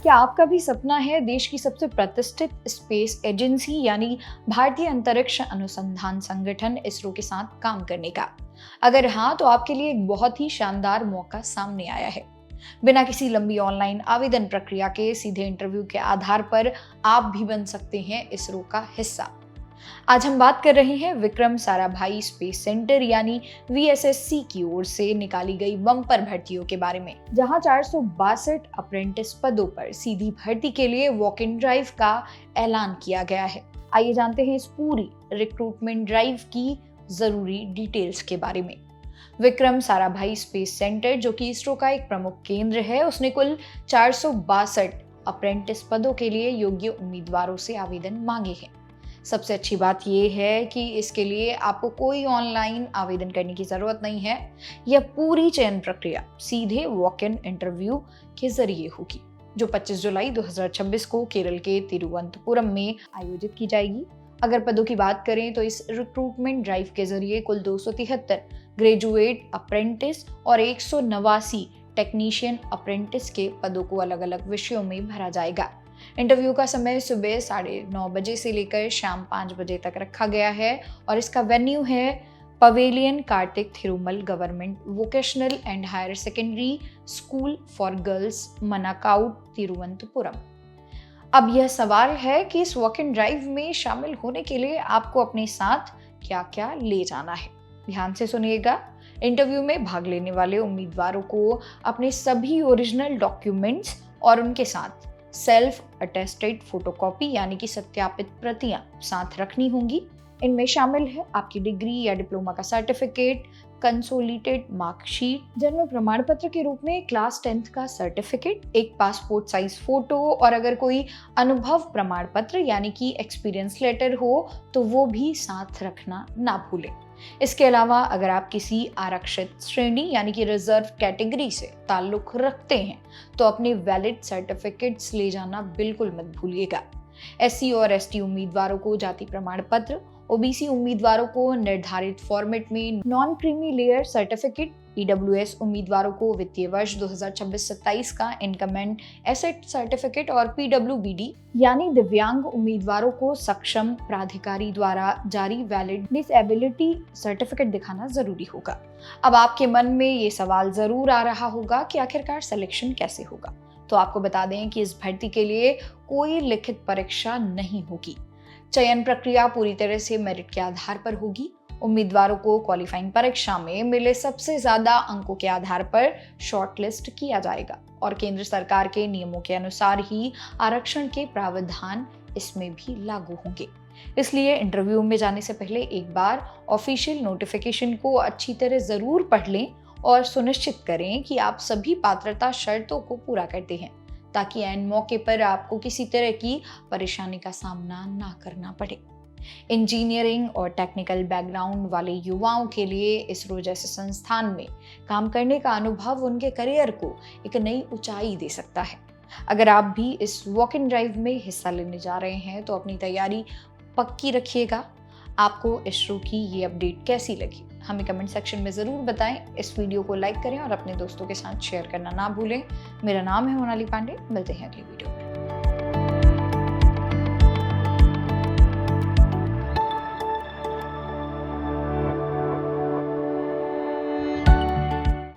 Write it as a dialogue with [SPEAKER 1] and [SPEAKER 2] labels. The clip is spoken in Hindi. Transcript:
[SPEAKER 1] क्या आपका भी सपना है देश की सबसे प्रतिष्ठित स्पेस एजेंसी यानी भारतीय अंतरिक्ष अनुसंधान संगठन इसरो के साथ काम करने का? अगर हाँ, तो आपके लिए एक बहुत ही शानदार मौका सामने आया है। बिना किसी लंबी ऑनलाइन आवेदन प्रक्रिया के सीधे इंटरव्यू के आधार पर आप भी बन सकते हैं इसरो का हिस्सा। आज हम बात कर रहे हैं विक्रम साराभाई स्पेस सेंटर यानी वीएसएससी की ओर से निकाली गई बम्पर भर्तियों के बारे में, जहां 462 अप्रेंटिस पदों पर सीधी भर्ती के लिए वॉक इन ड्राइव का ऐलान किया गया है। आइए जानते हैं इस पूरी रिक्रूटमेंट ड्राइव की जरूरी डिटेल्स के बारे में। विक्रम साराभाई स्पेस सेंटर, जो कि इसरो का एक प्रमुख केंद्र है, उसने कुल 462 अप्रेंटिस पदों के लिए योग्य उम्मीदवारों से आवेदन मांगे हैं। सबसे अच्छी बात यह है कि इसके लिए आपको कोई ऑनलाइन आवेदन करने की जरूरत नहीं है। यह पूरी चयन प्रक्रिया सीधे वॉक इन इंटरव्यू के जरिए होगी, जो 25 जुलाई 2026 को केरल के तिरुवनंतपुरम में आयोजित की जाएगी। अगर पदों की बात करें तो इस रिक्रूटमेंट ड्राइव के जरिए कुल 273 ग्रेजुएट अप्रेंटिस और 189 टेक्नीशियन अप्रेंटिस के पदों को अलग अलग विषयों में भरा जाएगा। इंटरव्यू का समय सुबह 9:30 बजे से लेकर शाम 5 बजे तक रखा गया है और इसका वेन्यू है pavilion Karthik Thirumal government vocational and higher secondary school for girls, Manacaud, Thiruvananthapuram. अब यह सवाल है कि इस वॉक इन ड्राइव में शामिल होने के लिए आपको अपने साथ क्या क्या ले जाना है। ध्यान से सुनिएगा। इंटरव्यू में भाग लेने वाले उम्मीदवारों को अपने सभी ओरिजिनल डॉक्यूमेंट्स और उनके साथ सेल्फ अटेस्टेड फोटोकॉपी यानी कि सत्यापित प्रतियां साथ रखनी होंगी। इनमें शामिल है आपकी डिग्री या डिप्लोमा का सर्टिफिकेट, कंसोलिडेटेड मार्कशीट, जन्म प्रमाण पत्र के रूप में क्लास 10th का सर्टिफिकेट, एक पासपोर्ट साइज फोटो और अगर कोई अनुभव प्रमाण पत्र यानी कि एक्सपीरियंस लेटर हो तो वो भी साथ रखना ना भूलें। इसके अलावा अगर आप किसी आरक्षित श्रेणी यानी कि रिजर्व कैटेगरी से ताल्लुक रखते हैं तो अपने वैलिड सर्टिफिकेट्स ले जाना बिल्कुल मत भूलिएगा। एससी और एसटी उम्मीदवारों को जाति प्रमाण पत्र, ओबीसी उम्मीदवारों को निर्धारित फॉर्मेट में non creamy layer certificate, EWS उम्मीदवारों को वित्तीय वर्ष 2026-27 का इनकम एंड एसेट सर्टिफिकेट और पीडब्ल्यूबीडी यानी दिव्यांग उम्मीदवारों को सक्षम प्राधिकारी द्वारा जारी वैलिड डिसेबिलिटी सर्टिफिकेट दिखाना जरूरी होगा। अब आपके मन में ये सवाल जरूर आ रहा होगा कि आखिरकार सिलेक्शन कैसे होगा। तो आपको बता दें कि इस भर्ती के लिए कोई लिखित परीक्षा नहीं होगी। चयन प्रक्रिया पूरी तरह से मेरिट के आधार पर होगी। उम्मीदवारों को क्वालिफाइंग परीक्षा में मिले सबसे ज्यादा अंकों के आधार पर शॉर्टलिस्ट किया जाएगा और केंद्र सरकार के नियमों के अनुसार ही आरक्षण के प्रावधान इसमें भी लागू होंगे। इसलिए इंटरव्यू में जाने से पहले एक बार ऑफिशियल नोटिफिकेशन को अच्छी तरह जरूर पढ़ लें और सुनिश्चित करें कि आप सभी पात्रता शर्तों को पूरा करते हैं, ताकि ऐन मौके पर आपको किसी तरह की परेशानी का सामना ना करना पड़े। इंजीनियरिंग और टेक्निकल बैकग्राउंड वाले युवाओं के लिए इसरो जैसे संस्थान में काम करने का अनुभव उनके करियर को एक नई ऊंचाई दे सकता है। अगर आप भी इस वॉक इन ड्राइव में हिस्सा लेने जा रहे हैं तो अपनी तैयारी पक्की रखिएगा। आपको इसरो की ये अपडेट कैसी लगी हमें कमेंट सेक्शन में ज़रूर बताएं। इस वीडियो को लाइक करें और अपने दोस्तों के साथ शेयर करना ना भूलें। मेरा नाम है मोनाली पांडे। मिलते हैं अगली वीडियो में।